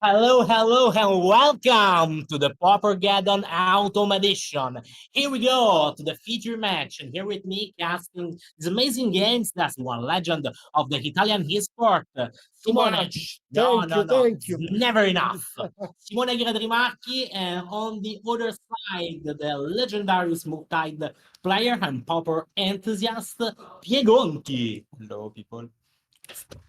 Hello, hello, and welcome to the Paupergeddon Autumn Edition. Here we go to the feature match, and here with me casting these amazing games. That's one legend of the Italian e-sport, Too Simone. much. No, Thank no, you, no, thank it's you. never enough. Simone Trimarchi, and on the other side, the legendary smooth-tide player and Pauper enthusiast, Piegonti. Hello, people.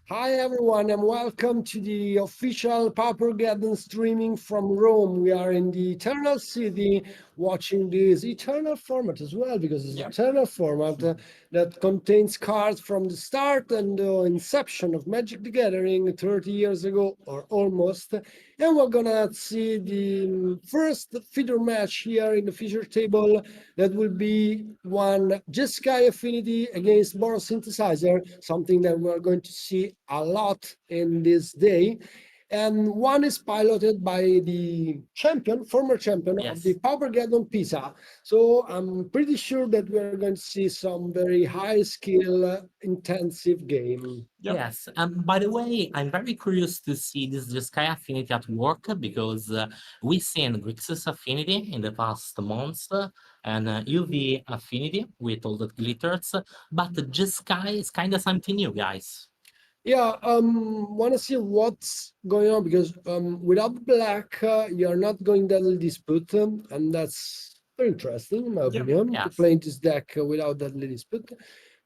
Hi everyone and welcome to the official Paupergeddon streaming from Rome. We are in the Eternal City watching this Eternal format as well because it's Eternal format that contains cards from the start and the inception of Magic the Gathering 30 years ago or almost. And we're gonna see the first feeder match here in the feature table. That will be one Jeskai Affinity against Boros synthesizer, something that we're going to see a lot in this day. And one is piloted by the champion, former champion of the Yes. Paupergeddon Pisa. So I'm pretty sure that we're going to see some very high skill, intensive game. Yep. Yes, by the way, I'm very curious to see this Jeskai affinity at work because we've seen Grixis affinity in the past months and UV affinity with all the glitters, but Jeskai is kind of something new, guys. Yeah, want to see what's going on because without black, you're not going deadly dispute, and that's very interesting in my Yeah. opinion to Yes. play in this deck without deadly dispute.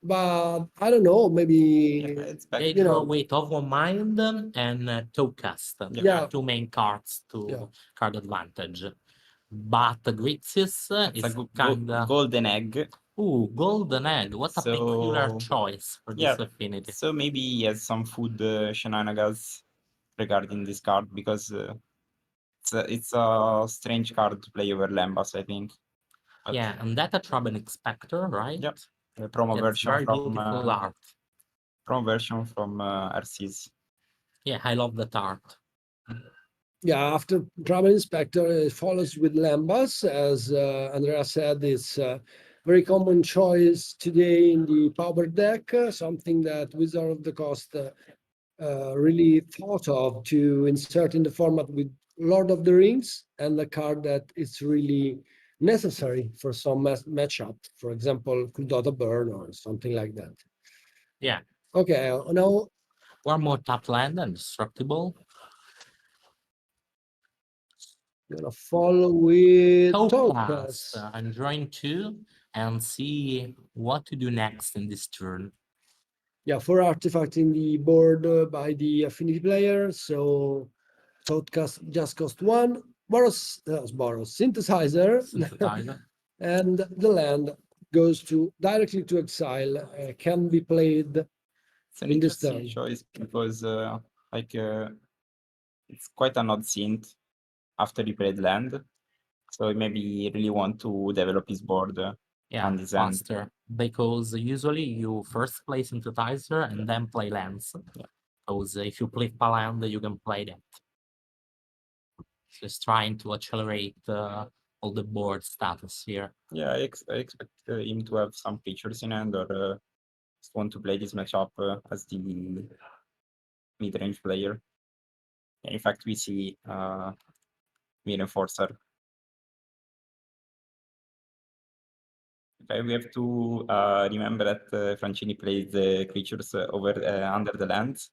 But I don't know, maybe It's back. They you draw know, weight of one mind and Towcast. yeah, Two main cards yeah. to card advantage. But Grixis It's a is kind of. golden egg. Ooh, golden egg. What a peculiar So choice for yeah, this affinity. so maybe he has some food shenanigans regarding this card because it's a strange card to play over Lambas, I think. But Yeah, and that a Trouble Inspector, right? yeah, the promo It's version very from beautiful art. RC's. Yeah, I love that art. Yeah, after Travel Inspector, it follows with Lambas. As Andrea said, it's a very common choice today in the power deck, something that Wizard of the Coast really thought of to insert in the format with Lord of the Rings and a card that is really necessary for some matchup. For example, Kuldota Burn or something like that. Yeah. Okay, now One more top land and destructible. I'm gonna follow with Topaz. Tokas. I'm drawing two and see what to do next in this turn. Yeah, four artifacts in the board by the affinity player. So Tokas just cost one. Boros synthesizer, Synthesizer. and the land goes to directly to exile. Can be played It's an in this interesting turn. choice because like it's quite an odd synth after he played land. So maybe he really want to develop his board Yeah, and his end. faster. Because usually you first play synthesizer and then play lands. Yeah. Because if you play land, you can play that. So it's trying to accelerate all the board status here. Yeah, I expect him to have some features in hand or just want to play this matchup as the mid-range player. In fact, we see mid enforcer. Okay, we have to remember that Francini plays the creatures over under the lands.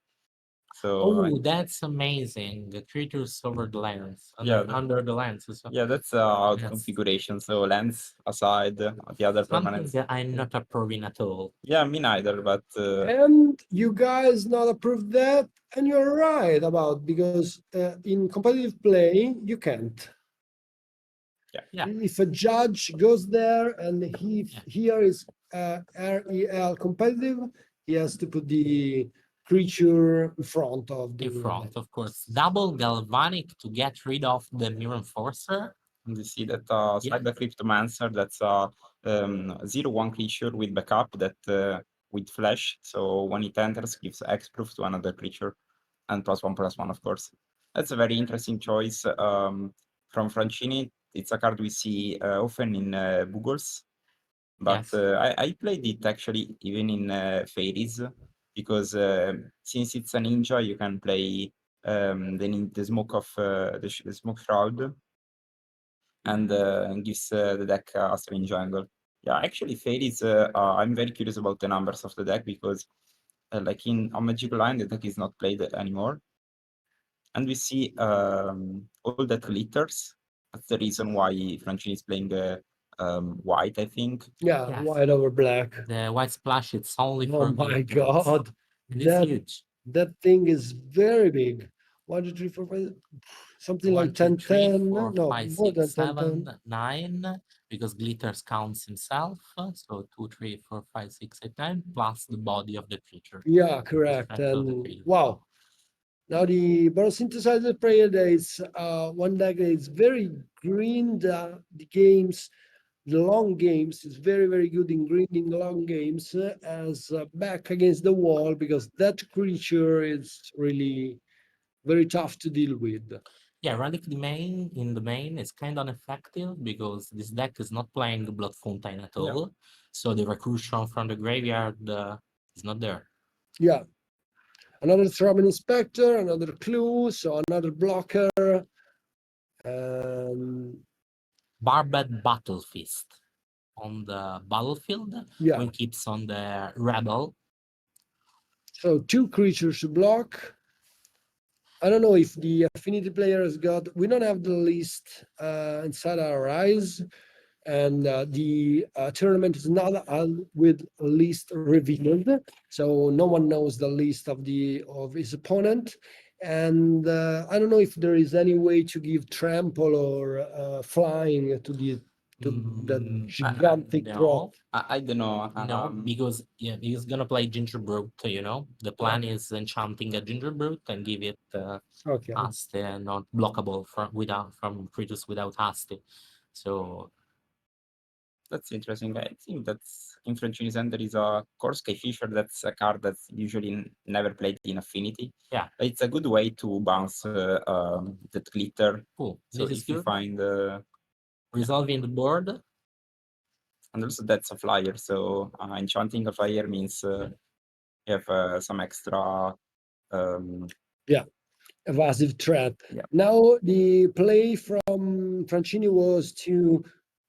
So Oh, that's amazing. The creatures over the lands, yeah, under the lands. So yeah, that's out that's configuration. So lands aside, the other something permanents. that I'm not approving at all. Yeah, me neither. But And you guys not approve that, and you're right about because in competitive play you can't. Yeah. If a judge goes there and he here is REL competitive, he has to put the creature in front of In the front, of course. Double galvanic to get rid of the mirror enforcer. you see that Yeah. Cyber Cryptomancer, that's a 0/1 creature with backup that with flash. So when it enters, gives X proof to another creature, and +1/+1, of course. That's a very interesting choice from Francini. It's a card we see often in Boogers, but Yes. I played it actually even in Fairies because since it's a ninja, you can play the smoke of the smoke shroud, and gives the deck a strange angle. Yeah, actually, Fade is. I'm very curious about the numbers of the deck because, like on Magic Line, the deck is not played anymore, and we see all that glitters. That's the reason why Francini is playing white, I think. Yeah, Yes. white over black. The white splash, it's only Oh for my glitters. God, And it's that huge. that thing is very big. 1, 2, 3, 4, 5, something like 1, 2, 10, 3, 10. 4, No, 5, more 6, than 10, 7, 10. 9, because glitters counts himself. So 2, 3, 4, 5, 6, 8, 9, plus the body of the creature. Yeah, The correct. strength of the And creature. wow. Now the Boros synthesizer player, there is one deck that is very green. The games, the long games, is very, very good in greening long games as back against the wall because that creature is really very tough to deal with. Yeah, Relic in the main is kind of ineffective because this deck is not playing Blood Fountain at Yeah. all. So the recursion from the graveyard is not there. Yeah. Another Throbbing Inspector, another clue, so another blocker. Um, Barbed Battle Fist on the battlefield yeah. when keeps on the rebel. So 2 creatures to block. I don't know if the Affinity player has got. We don't have the list inside our eyes, and the tournament is not with a list revealed, so no one knows the list of his opponent. And I don't know if there is any way to give trample or flying to that gigantic drop. No, I don't know. no, because yeah, he's gonna play Ginger Brute, you know. The plan is enchanting a Ginger Brute and give it Okay. haste and not blockable from creatures without haste. So That's interesting. I think that's in Francini's hand there is a Sky Fisher. That's a card that's usually never played in Affinity. yeah, But it's a good way to bounce that glitter. cool. So This is if you good. find Resolving the board. and also that's a flyer. So enchanting a flyer means you have some extra. Yeah, evasive threat. Yeah. Now the play from Francini was to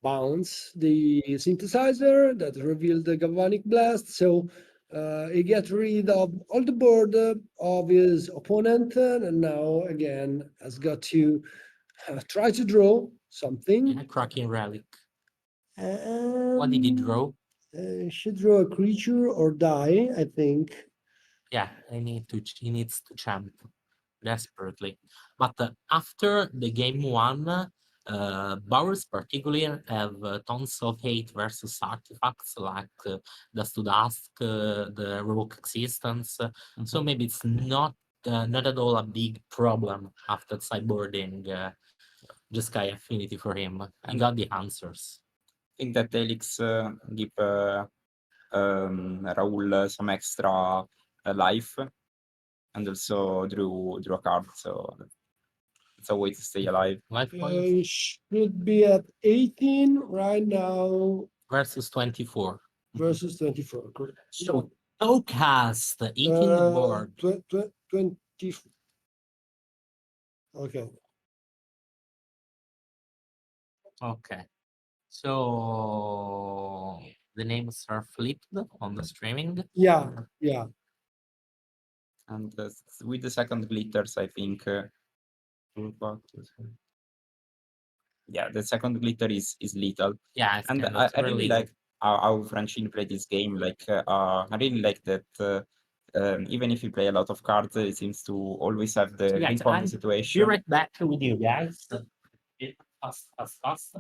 bounce the synthesizer that revealed the galvanic blast. So he get rid of all the board of his opponent, and now again has got to try to draw something. Yeah, Cracking Relic. Um, What did he draw? Should draw a creature or die, I think. Yeah, he needs to champ desperately. But after the game one, Boros particularly have tons of hate versus artifacts like Dust to Dusk, the Revoke Existence. So maybe it's not at all a big problem after sideboarding Jeskai Affinity for him. He got the answers. I think that Helix give Raul some extra life, and also drew a card. So it's a way to stay alive. Life points Should be at 18 right now versus 24. versus 24. Correct. So Tocast eating the board. 20. Okay. Okay. So the names are flipped on the streaming. Yeah. Yeah. And with the second glitters, I think. Yeah, the second glitter is lethal. Yeah, it's And kind of I really lethal. like how Francini played this game. Like I really like that even if you play a lot of cards, it seems to always have the Yeah, grip on the Be situation. right back with you guys. Fast.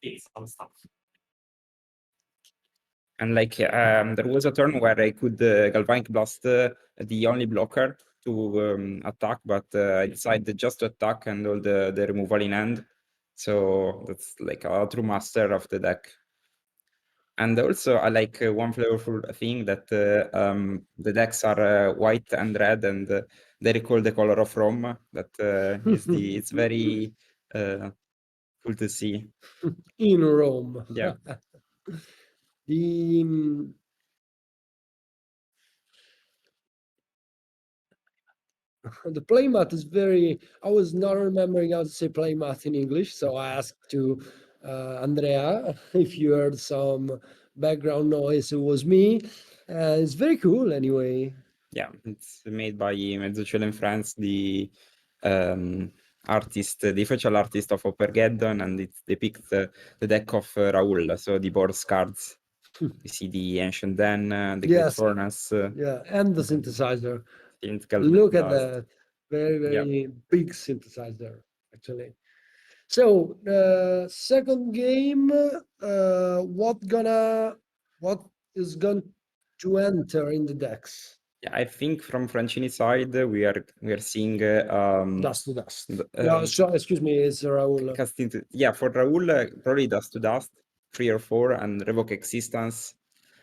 Fix some stuff. And like there was a turn where I could Galvanic Blast the only blocker to attack, but I decided just to attack and all the removal in hand. So that's like a true master of the deck. And also, I like one flavorful thing that the decks are white and red, and they recall the color of Rome. That is it's very cool to see. In Rome. Yeah. The The playmat is very. I was not remembering how to say playmat in English, so I asked to Andrea if you heard some background noise. It was me. It's very cool, anyway. Yeah, it's made by Mezzocielo Friends, the artist, the official artist of Paupergeddon, and it depicts the deck of Raul, so the Boros cards. You see the Ancient Den, the Great Yes, Furnace, yeah, and the synthesizer. Synth Look at Dust. that, very Yeah, very big synthesizer, actually. So second game, what is going to enter in the decks? yeah. I think from Francini side, we are seeing Dust to dust. the, No, so excuse me, it's Raul. casting to, yeah, for Raul, probably Dust to Dust, 3 or 4, and Revoke Existence,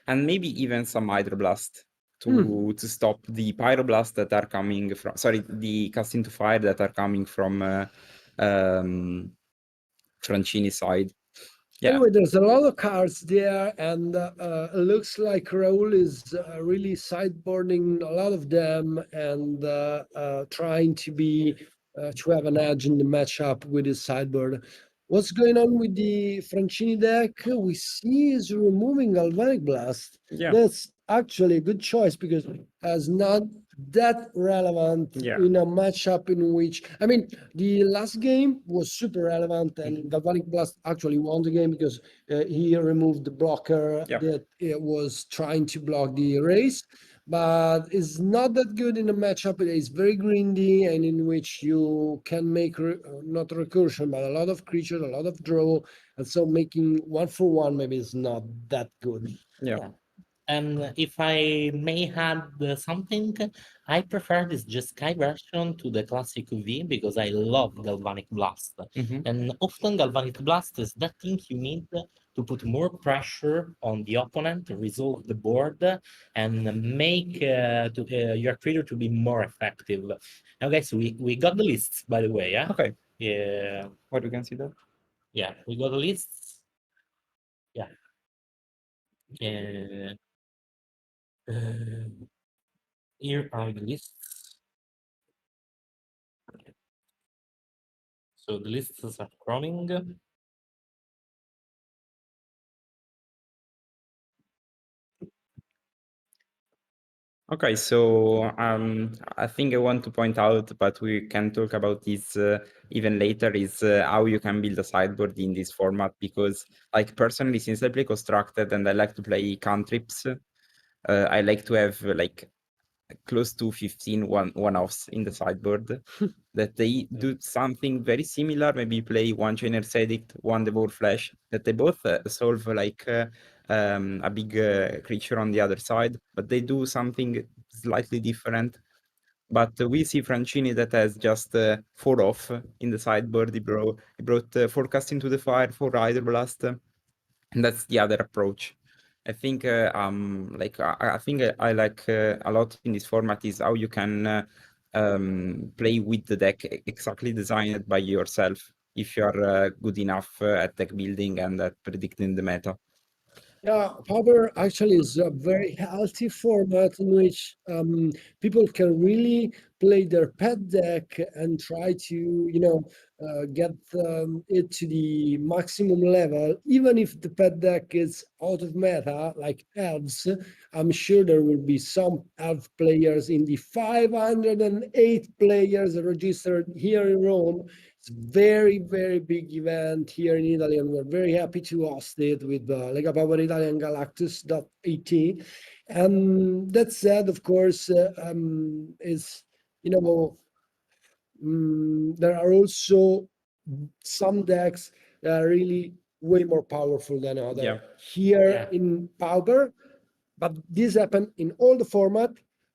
and maybe even some Hydroblast Hmm. to stop the Pyroblast that are coming from, sorry, the Casting to Fire that are coming from um, Francini side. Yeah, Anyway, there's a lot of cards there, and it looks like Raul is really sideboarding a lot of them and trying to have an edge in the matchup with his sideboard. What's going on with the Francini deck? We see is removing Galvanic Blast. yeah, That's actually a good choice because as not that relevant yeah, in a matchup in which I mean the last game was super relevant and Galvanic Blast actually won the game because he removed the blocker yeah, that it was trying to block the race, but it's not that good in a matchup that is very grindy and in which you can make not recursion but a lot of creatures, a lot of draw, and so making 1 for 1 maybe is not that good. yeah, Yeah. And if I may add something, I prefer this Jeskai version to the classic V because I love Galvanic Blast. hmm And often Galvanic Blast is that thing you need to put more pressure on the opponent, resolve the board, and make your creature to be more effective. Now, guys, we got the lists, by the way, yeah? Okay, Yeah, what do you consider? yeah, we got the lists. Yeah. Uh, uh, here are the lists. So the lists are crawling. Okay, so I think I want to point out, but we can talk about this even later, is how you can build a sideboard in this format, because like personally, since I play constructed and I like to play cantrips, I like to have like close to 15 one-offs in the sideboard that they do something very similar. Maybe play one Chainer's Edict, one Devour Flash, that they both solve like a big creature on the other side, but they do something slightly different. But we see Francini that has just 4 off in the sideboard. He brought 4 Into the Fire, 4 Hydroblast, and that's the other approach. I think like I think I like a lot in this format is how you can play with the deck exactly designed by yourself if you are good enough at deck building and at predicting the meta. Yeah, Pauper actually is a very healthy format in which people can really play their pet deck and try to, get it to the maximum level. Even if the pet deck is out of meta, like elves, I'm sure there will be some elf players in the 508 players registered here in Rome. It's very, very big event here in Italy, and we're very happy to host it with Lega Pauper Italia and Galactus.it. And that said, of course, is you know there are also some decks that are really way more powerful than Yeah, other. Here Yeah. in Pauper, but this happened in all the format.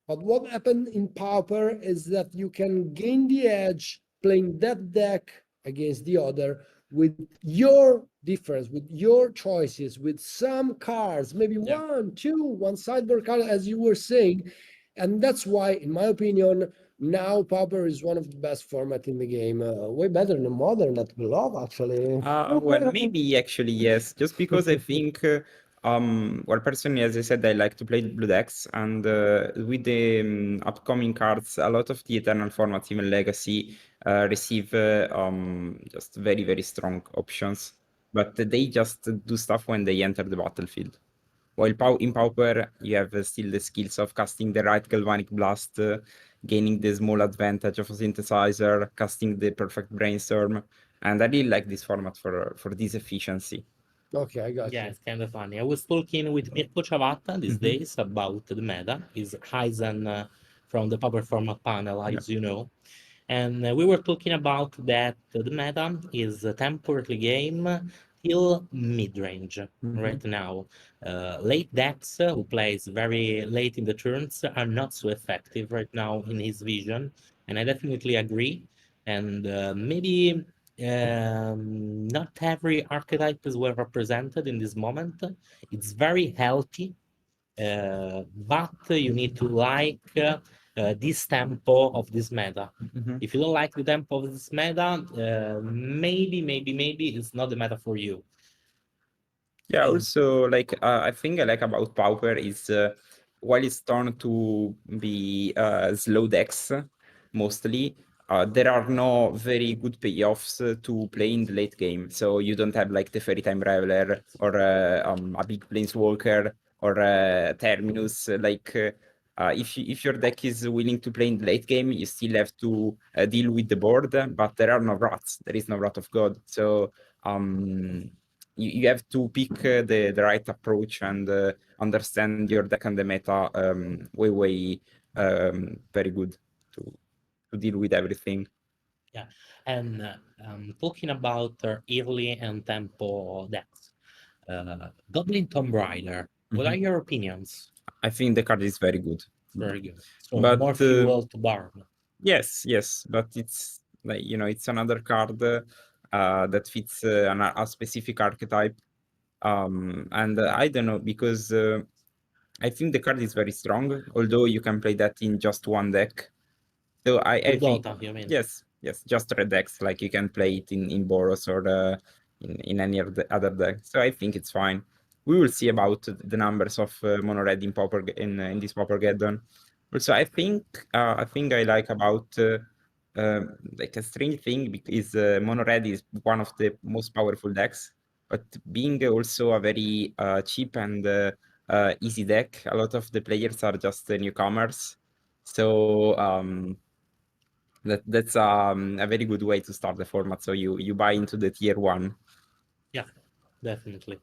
But what happened in Pauper is that you can gain the edge playing that deck against the other with your difference, with your choices, with some cards, maybe yeah. one sideboard card, as you were saying. And that's why, in my opinion, now Pauper is one of the best format in the game. Way better than Modern that we love, actually. Well, maybe actually yes, just because I think Well, personally, as I said, I like to play blue decks, and with the upcoming cards, a lot of the Eternal formats, even Legacy, receive just very, very strong options. But they just do stuff when they enter the battlefield. While in Pauper, you have still the skills of casting the right Galvanic Blast, gaining the small advantage of a synthesizer, casting the perfect Brainstorm, and I really like this format for this efficiency. Okay, I got Yeah, you. it's kind of funny. I was talking with Mirko Ciavatta these Mhm. days about the meta. He's Heisen from the Power Format panel, Yeah. as you know. And we were talking about that the meta is a temporary game till mid-range right now. Late decks who plays very late in the turns are not so effective right now in his vision, and I definitely agree. And maybe not every archetype is well represented in this moment. It's very healthy, but you need to like this tempo of this meta. Mhm. If you don't like the tempo of this meta, maybe it's not the meta for you. Yeah, And also like I think I like about Pauper is while it's turned to be slow decks mostly, there are no very good payoffs to play in the late game. So you don't have like the Fairy Time Raveler or a big Planeswalker or Terminus. If your deck is willing to play in the late game, you still have to deal with the board, but there are no rats. There is no Wrath of God. So um you have to pick the right approach and understand your deck and the meta way very good to to deal with everything. yeah, and talking about early and tempo decks, Goblin Tomb Raider. What are Mhm. your opinions? I think the card is very good, Very good. So but more fuel to burn. yes, but it's like it's another card that fits a specific archetype, and I don't know because I think the card is very strong, although you can play that in just one deck. So I With think Dota, you mean? yes, just red decks, like you can play it in Boros or in any of the other deck. So I think it's fine. We will see about the numbers of mono red in in this Paupergeddon. Also, I think I like about like a strange thing is mono red is one of the most powerful decks, but being also a very cheap and easy deck, a lot of the players are just newcomers. So that's a very good way to start the format. So you buy into the tier one. Yeah, definitely.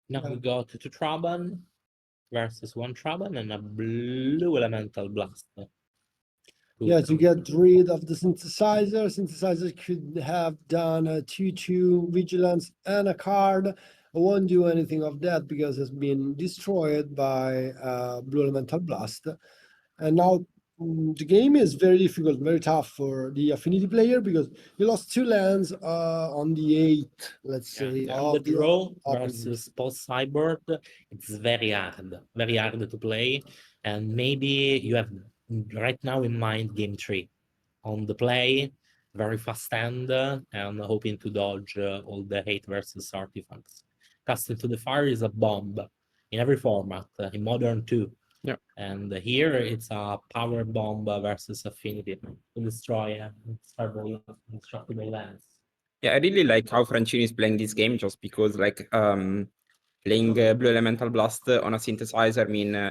Now Yeah. we go to two Traban versus one Traban and a blue elemental blast. Yeah, to get rid of the synthesizer. Synthesizer could have done a 2/2 vigilance and a card. I won't do anything of that because it's been destroyed by Blue Elemental Blast. And now the game is very difficult, very tough for the Affinity player because he lost two lands on the eighth, let's Yeah, say, on the of the draw opening. versus post sideboard, it's very hard to play. And maybe you have right now in mind game three. On the play, very fast hand, and hoping to dodge all the hate versus artifacts. Cast into the Fire is a bomb in every format, in Modern too. Yeah. And here it's a power bomb versus Affinity to destroy indestructible lands. Yeah, I really like how Francini is playing this game just because like playing Blue Elemental Blast on a synthesizer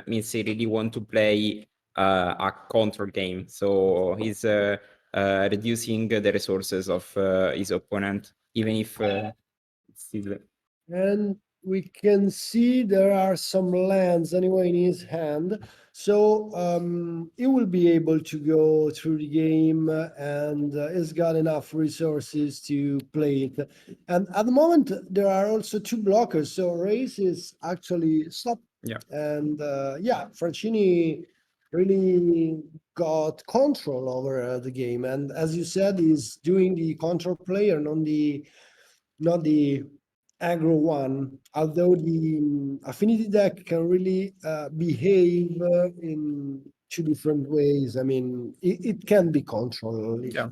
means he really want to play a control game. So he's reducing the resources of his opponent, even if it's still And we can see there are some lands anyway in his hand. So he will be able to go through the game and he's got enough resources to play it. And at the moment, there are also two blockers. So race is actually stopped. yeah. And yeah, Francini really got control over the game. And as you said, he's doing the control player, not the aggro one, although the affinity deck can really behave in two different ways. I mean, it can be controlled Yeah.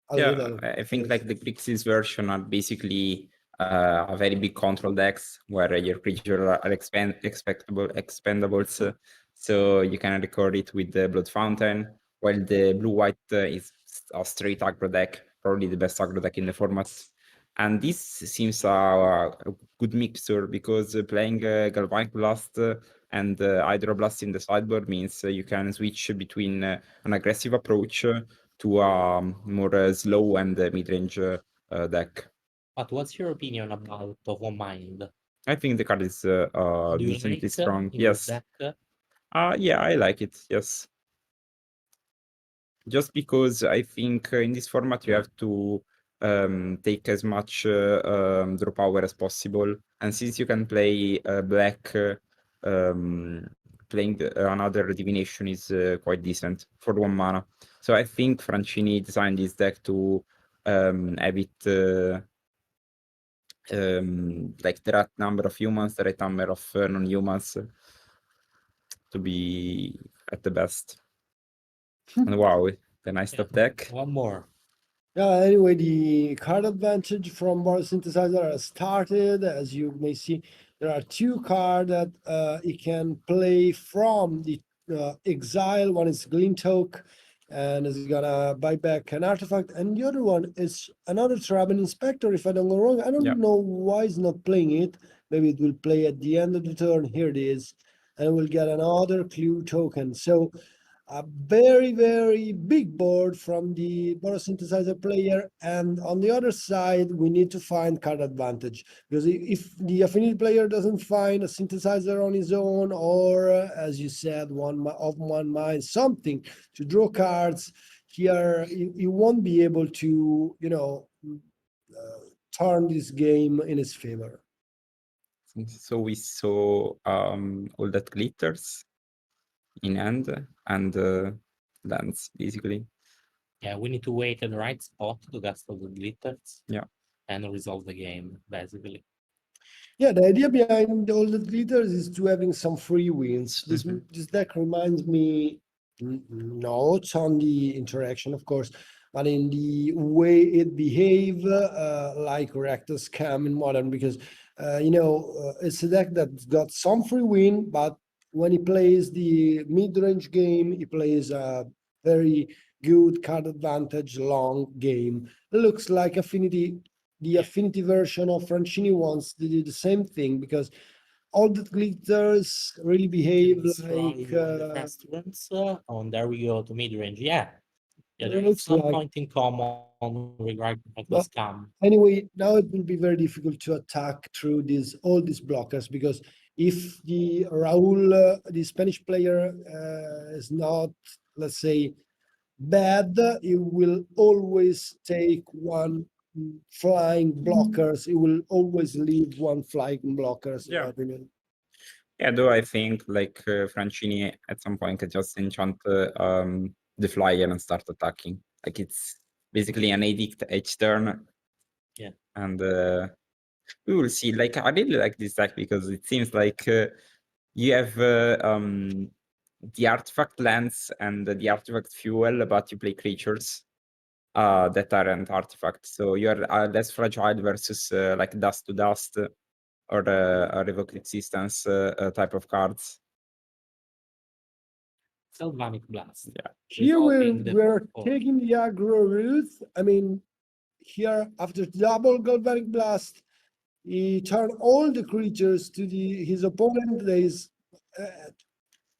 a Yeah, little. I think like the Grixis version are basically a very big control decks where your creatures are expendables, so you can record it with the Blood Fountain, while the blue-white is a straight aggro deck, probably the best aggro deck in the format. And this seems a good mixture because playing Galvanic Blast and Hydroblast in the sideboard means you can switch between an aggressive approach to a more slow and mid-range deck. But what's your opinion about One Mind? I think the card is Do you decently like strong. in your Yes. deck? Yeah, I like it. Yes. Just because I think in this format you have to take as much draw power as possible, and since you can play black, playing another divination is quite decent for 1 mana. So I think Francini designed this deck to have it like the right number of humans, the right number of non-humans to be at the best. And wow, the nice top deck. One more. Anyway, the card advantage from Boros Synthesizer has started. As you may see, there are two cards that it can play from the exile. One is Glintoke, and is gonna buy back an artifact, and the other one is another Traben Inspector. If I don't go wrong, I don't Yeah. know why it's not playing it. Maybe it will play at the end of the turn. Here it is, and we'll get another clue token. So a very, very big board from the Boros Synthesizer player. And on the other side, we need to find card advantage. Because if the Affinity player doesn't find a synthesizer on his own, or as you said, one mind, something to draw cards, here he won't be able to, turn this game in his favor. So we saw all that glitters in hand and lands, basically. Yeah, we need to wait at the right spot to cast all the glitters. Yeah. And resolve the game, basically. Yeah, the idea behind all the glitters is to having some free wins. Mhm. This deck reminds me not on the interaction, of course, but in the way it behave like Rectus Scam in Modern, because it's a deck that's got some free win, but when he plays the mid-range game, he plays a very good card advantage long game. It looks like Affinity, the Affinity version of Francini wants to do the same thing, because all the glitters really behave like the fast ones on there we go to mid range. Yeah, there it is looks some like. point in common regarding the But scam. anyway, now it will be very difficult to attack through all these blockers, because if the Raul, the Spanish player, is not, let's say, bad, he will always take one flying blockers. He will always leave one flying blockers, in my Yeah. opinion. Yeah, though I think like Francini at some point can just enchant the flyer and start attacking. Like it's basically an edict each turn. Yeah. And we will see. Like I really like this deck because it seems like you have the artifact lands and the artifact fuel, but you play creatures that aren't artifacts. So you're less fragile versus like dust to dust or a revoke existence type of cards. Galvanic Blast. Yeah. Here Resolving the we're oh, taking the aggro route. I mean, here after double Galvanic Blast, he turned all the creatures to his opponent. There is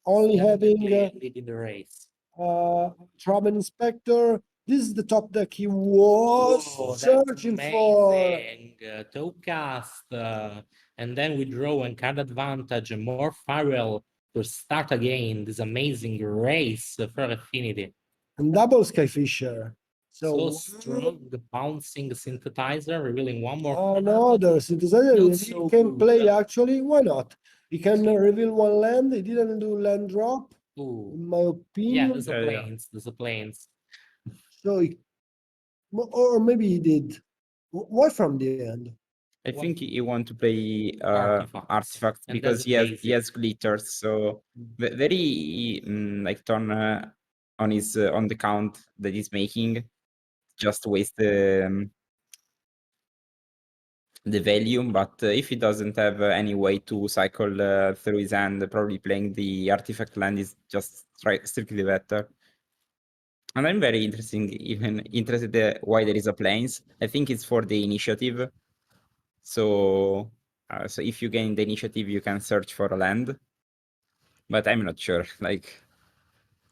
only having leading the race. Traben Inspector. This is the top deck he was Oh, that's searching for. amazing. Toe cast, and then we draw and card advantage and more Farewell to start again this amazing race for Affinity. And double Skyfisher. So So strong, the bouncing synthesizer, revealing one more card. another synthesizer Looks he so can good. play actually. Why not? He can reveal one land. He didn't do land drop, Ooh. in my Yeah, opinion. there's a Yeah, yeah. planes, there's a planes. So, or maybe he did. Why from the end? I What- think he want to play Artifacts. artifacts And because that's he has basic. glitters. So very like turn on his on the count that he's making, just waste the value, but if he doesn't have any way to cycle through his hand, probably playing the artifact land is just strictly better. And I'm very interested why there is a planes. I think it's for the initiative. So if you gain the initiative, you can search for a land. But I'm not sure. Like,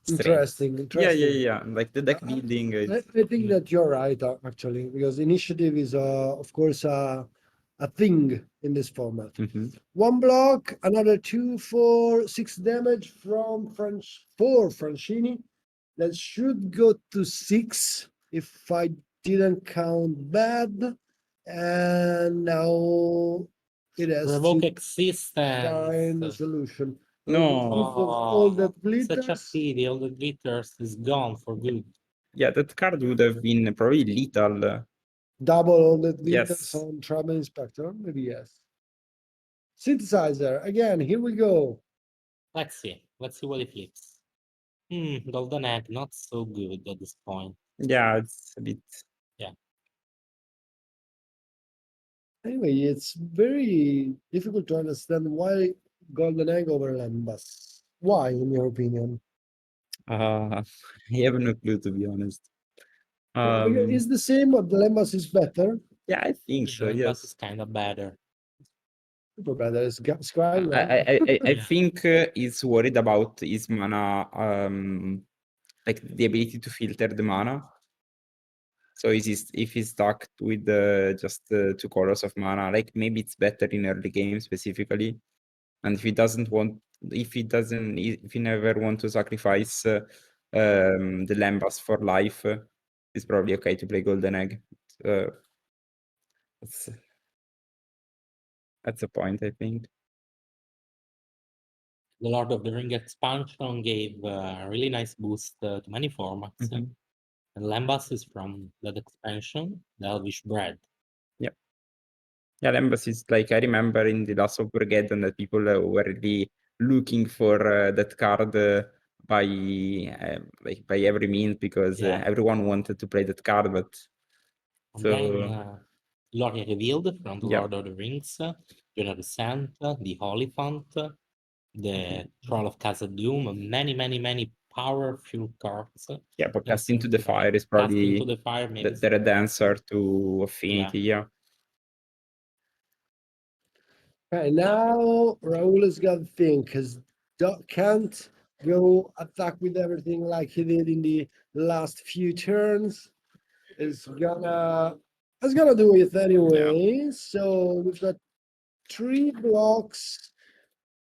Interesting. Yeah. Like the deck building. I think that you're right, actually, because initiative is, of course, a thing in this format. Mhm. One block, another 2, 4, 6 damage from Francini. That should go to 6 if I didn't count bad. And now it has Revoke to existence. find a solution. No. Proof of all that Such a glitters. pity. All the glitters is gone for good. Yeah, that card would have been probably lethal. Double all that glitters Yes. on Trouble Inspector? Maybe yes. Synthesizer, again, here we go. Let's see. Let's see what it flips. Golden egg, not so good at this point. Yeah, it's a bit. Anyway, it's very difficult to understand why Golden Egg over Lambas. Why, in your opinion? I have no clue, to be honest. Is the same, but the Lambas is better? Yeah, I think so. Golden Yes. is kind of better. Super better. Is Scribe, right? I Yeah. think he's worried about his mana, like the ability to filter the mana. So if he's stuck with just 2 colors of mana, like maybe it's better in early game specifically. And if he never want to sacrifice the Lambas for life, it's probably okay to play Golden Egg. That's that's a point, I think. The Lord of the Ring expansion gave a really nice boost to many formats. Mhm. And Lambas is from that expansion, the Elvish Bread. Yeah, Lembas is like I remember in the last Paupergeddon that people were really looking for that card by like by every means because Yeah. everyone wanted to play that card, but And then so Gloria revealed from the yeah. Lord of the Rings, Jonah the Sant, the Oliphant, the Troll of Casa Doom, and many powerful cards. Yeah, but And Cast into the Synth, Fire is Cast into probably the Fire maybe. the red answer to Affinity, yeah. Okay, now Raul has got to think, because can't go attack with everything like he did in the last few turns. Is gonna do it anyway. So we've got 3 blocks.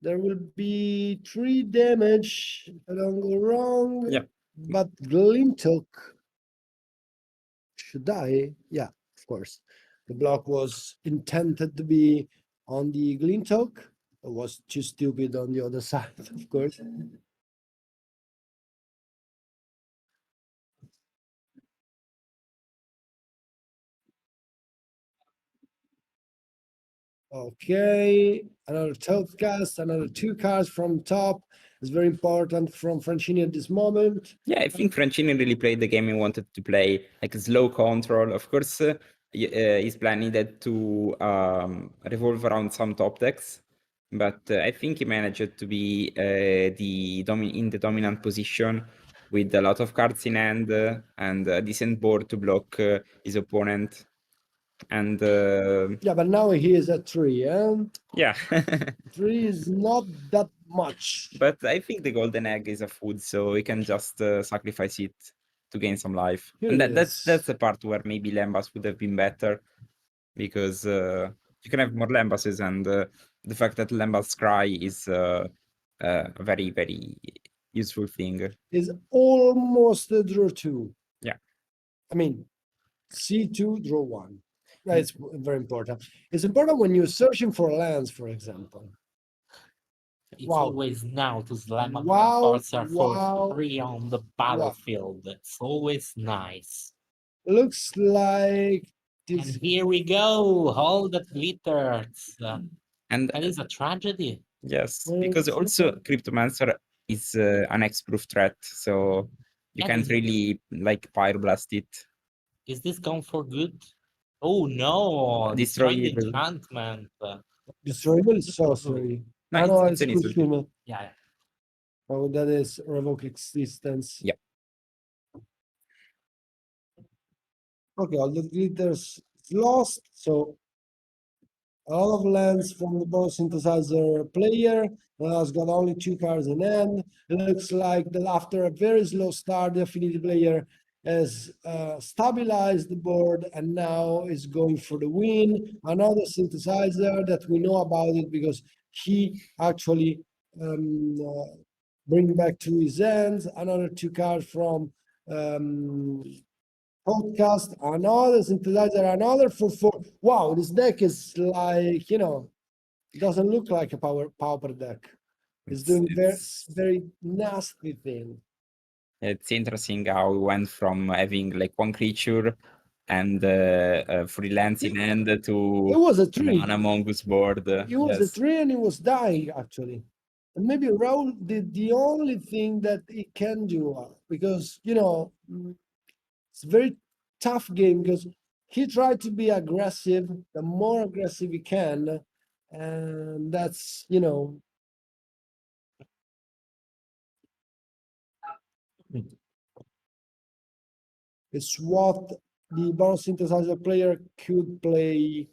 There will be 3 damage. If I don't go wrong. Yeah. But Glintock should die. Yeah, of course. The block was intended to be on the Glintock. It was too stupid on the other side, of course. Okay, another top cast, another 2 cards from top. It's very important from Francini at this moment. Yeah, I think Francini really played the game he wanted to play, like slow control. Of course, he's planning that to revolve around some top decks, but I think he managed to be in the dominant position with a lot of cards in hand and a decent board to block his opponent. And Yeah, but now he is at 3, yeah, 3 is not that much. but I think the golden egg is a food, so we can just sacrifice it to gain some life. Here And it that's is. the part where maybe Lambas would have been better because you can have more Lambases, and the fact that Lambas cry is a very useful thing. Is almost a draw 2. Yeah. I mean, C2, draw 1. That's very important. It's important when you're searching for lands, for example. It's Wow. always now to slam a Wow, Corsair wow, for free on the battlefield. It's always nice. Looks like And this. here we go, all that glitters. And That is a tragedy. yes, Well, because it's also okay. Cryptomancer is an X-proof threat, so you Yeah, can't really like pyroblast it. Is this gone for good? Oh no, Destroy destroying the evil. enchantment. Destroyable is sorcery. No, I know it's it's an insult. good. Yeah, Oh, that is revoke existence. Yeah. Okay, all the glitters is lost. So a lot of lands from the Boros synthesizer player. Has got only 2 cards in hand. It looks like that after a very slow start, the Affinity player has stabilized the board and now is going for the win. Another synthesizer that we know about it because he actually bring back to his hands another 2 cards from um, podcast, another synthesizer, another for four. Wow, this deck is like, it doesn't look like a pauper deck. It's doing very nasty thing. It's interesting how we went from having like one creature and freelance in hand It to was a tree. an Among Us board. It was a Yes. tree and it was dying actually. And maybe Raul did the only thing that it can do because it's a very tough game because he tried to be aggressive, the more aggressive he can, and that's it's what the Boros synthesizer player could play.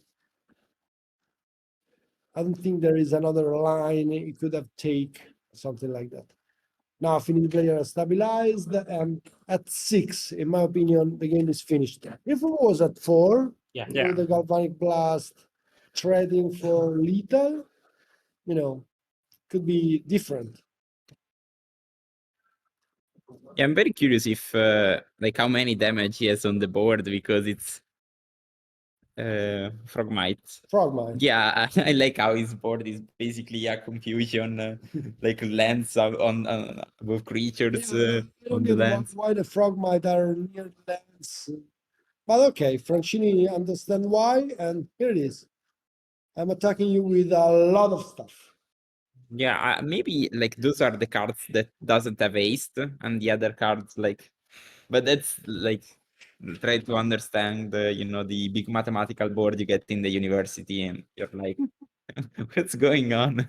I don't think there is another line he could have take something like that. Now Affinity player has stabilized, and at 6, in my opinion, the game is finished. If it was at 4, yeah. Yeah. with the galvanic blast trading for lethal, could be different. Yeah, I'm very curious if like how many damage he has on the board because it's Frogmite. Frogmite. Yeah, I like how his board is basically a confusion, like lands with creatures Yeah, I on don't the get lands. why the Frogmite are near lands. But okay, Francini understand why, and here it is. I'm attacking you with a lot of stuff. Yeah, maybe like those are the cards that doesn't have haste, and the other cards like, but that's like try to understand the big mathematical board you get in the university, and you're like, what's going on?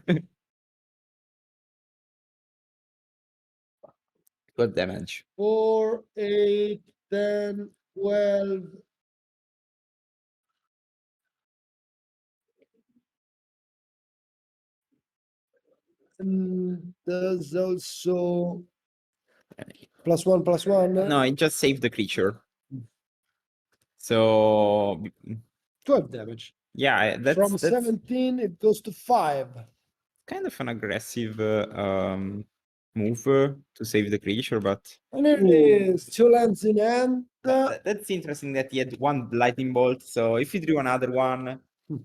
Good damage. 4, 8, 10, 12. And there's also +1/+1. No, it just saved the creature. So 12 damage. yeah, From that's 17, it goes to 5. kind of an aggressive move to save the creature, but And here it is, 2 lands in hand. that's interesting that he had one lightning bolt. So if he drew another one,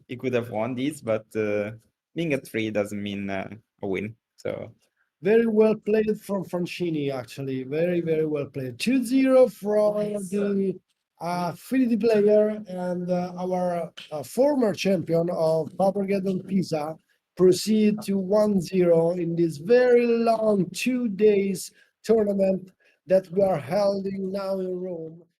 he could have won this. But being at 3 doesn't mean a win. So Very well played from Francini, actually. Very, very well played. 2-0 from the Affinity player, and our former champion of Paupergeddon Pisa proceed to 1-0 in this very long 2 days tournament that we are holding now in Rome.